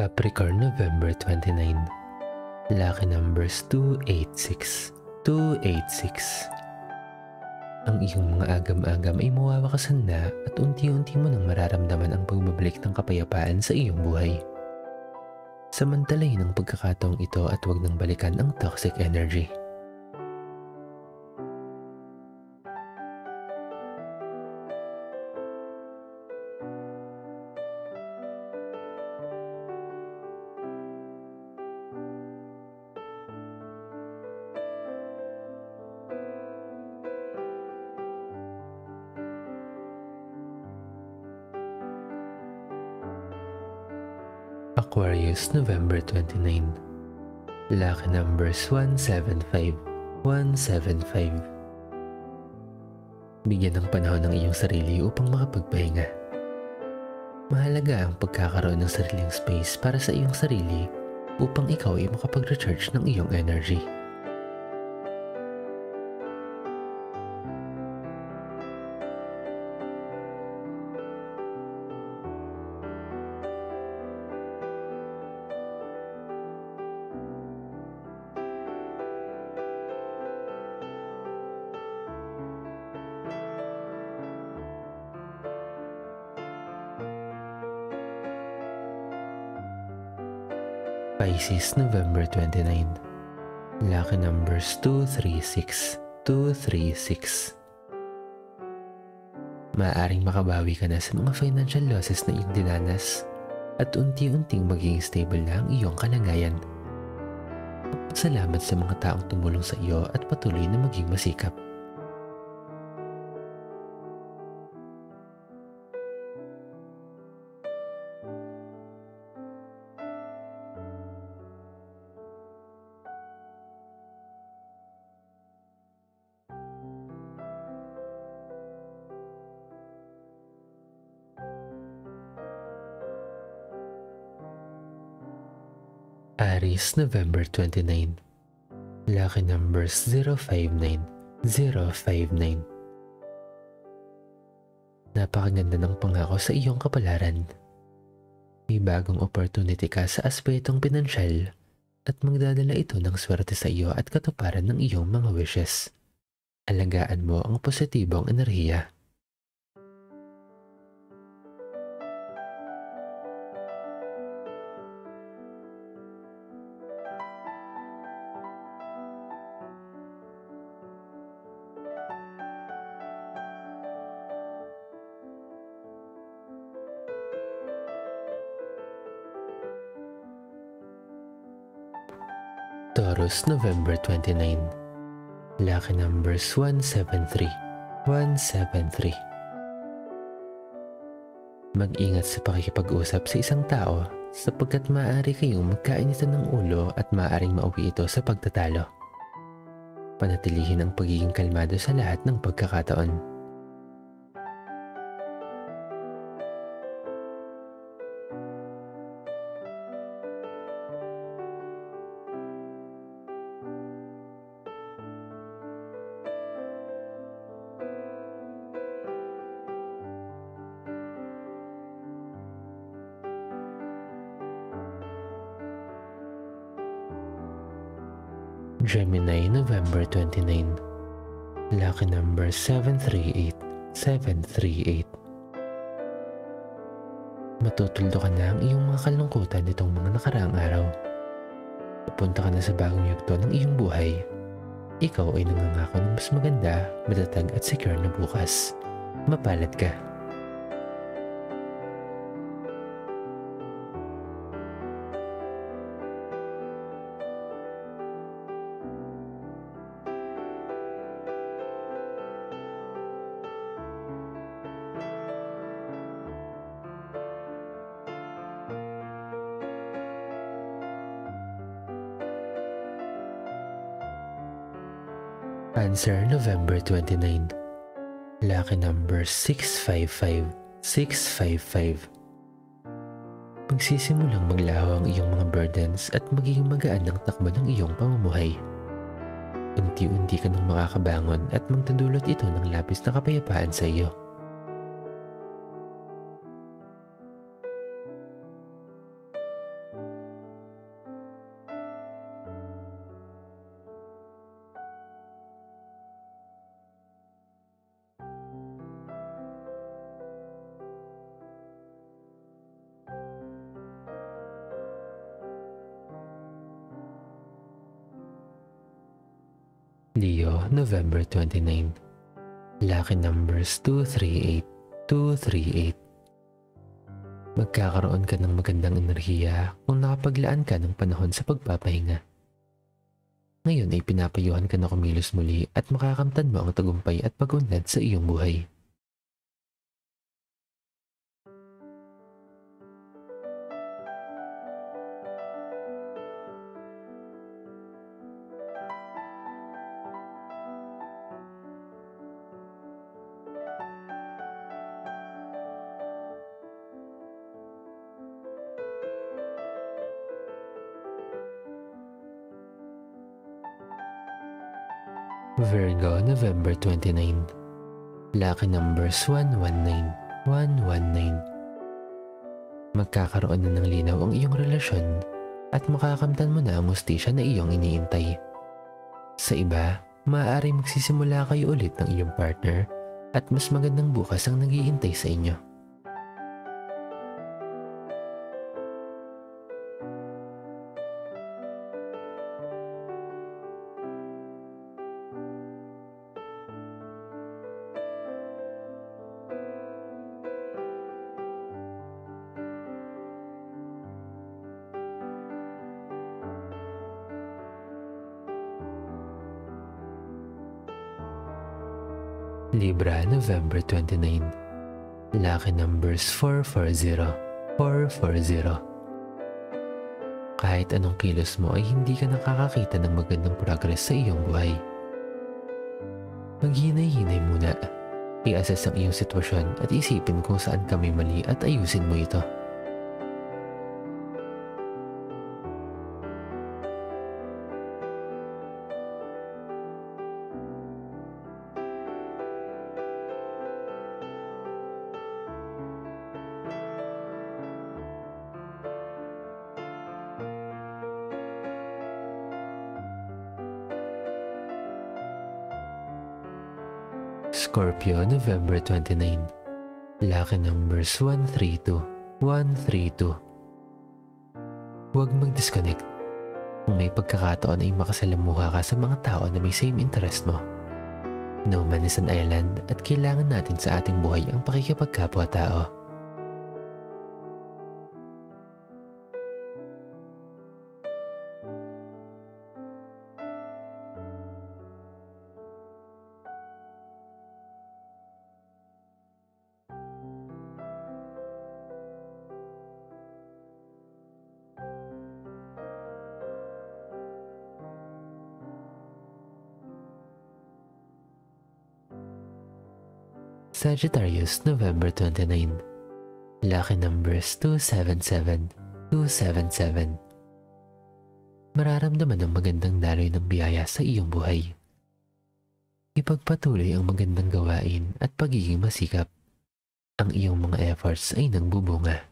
Capricorn, November 29. Lucky numbers 286. 286. Ang iyong mga agam-agam ay mawawakasan na at unti-unti mo nang mararamdaman ang pagbabalik ng kapayapaan sa iyong buhay. Samantalahin ang pagkakataong ito at huwag nang balikan ang toxic energy. Aquarius, November 29. Lucky numbers 175. 175. Bigyan ng panahon ng iyong sarili upang makapagpahinga. Mahalaga ang pagkakaroon ng sariling space para sa iyong sarili upang ikaw ay makapag-recharge ng iyong energy. Pisces, November 29. Lucky numbers 236. 236. Maaaring makabawi ka na sa mga financial losses na iyong dinanas at unti-unting magiging stable na ang iyong kalagayan. Salamat sa mga taong tumulong sa iyo at patuloy na maging masikap. Aries, November 29. Lucky numbers 059. 059. Napakaganda ng pangako sa iyong kapalaran. May bagong opportunity ka sa aspetong pinansyal at magdadala ito ng swerte sa iyo at katuparan ng iyong mga wishes. Alagaan mo ang positibong enerhiya. Taurus, November 29. Lucky numbers 173. 173. Mag-ingat sa pakikipag-usap sa isang tao sapagkat maaari kayong magkainitan ng ulo at maaaring mauwi ito sa pagtatalo. Panatilihin ang pagiging kalmado sa lahat ng pagkakataon. Gemini, November 29. Lucky number 738. 738. Matutuldo ka na ang iyong mga kalungkutan nitong mga nakaraang araw. Pupunta ka na sa bagong yugto ng iyong buhay. Ikaw ay nangangako ng mas maganda, matatag at secure na bukas. Mapalad ka. Cancer, November 29. Lucky number 655. 655. Magsisimulang maglaho ang iyong mga burdens at magiging magaan ang takbo ng iyong pamumuhay. Unti-unti ka nang makakabangon at magdudulot ito ng labis na kapayapaan sa iyo. Leo, November 29. Lucky numbers 238, 238. Magkakaroon ka ng magandang enerhiya kung nakapaglaan ka ng panahon sa pagpapahinga. Ngayon ay pinapayuhan ka na kumilos muli at makakamtan mo ang tagumpay at pag-unlad sa iyong buhay. Virgo, November 29. Lucky numbers 119, 119. Magkakaroon na ng linaw ang iyong relasyon at makakamtan mo na ang hustisya na iyong iniintay. Sa iba, maaari magsisimula kayo ulit ng iyong partner at mas magandang bukas ang naghihintay sa inyo. Libra, November 29. Lucky numbers 440, 440. Kahit anong kilos mo ay hindi ka nakakakita ng magandang progress sa iyong buhay. Maghinay-hinay muna. I-assess ang iyong sitwasyon at isipin kung saan ka may mali at ayusin mo ito. Scorpio, November 29. Lucky numbers 132, 132. Huwag mag-disconnect. Kung may pagkakataon ay makasalamuha ka sa mga tao na may same interest mo. No man is an island at kailangan natin sa ating buhay ang pakikipagkapwa-tao. Sagittarius, November 29. Lucky numbers 277, 277. Mararamdaman ang magandang daloy ng biyaya sa iyong buhay. Ipagpatuloy ang magandang gawain at pagiging masikap. Ang iyong mga efforts ay nangbubunga.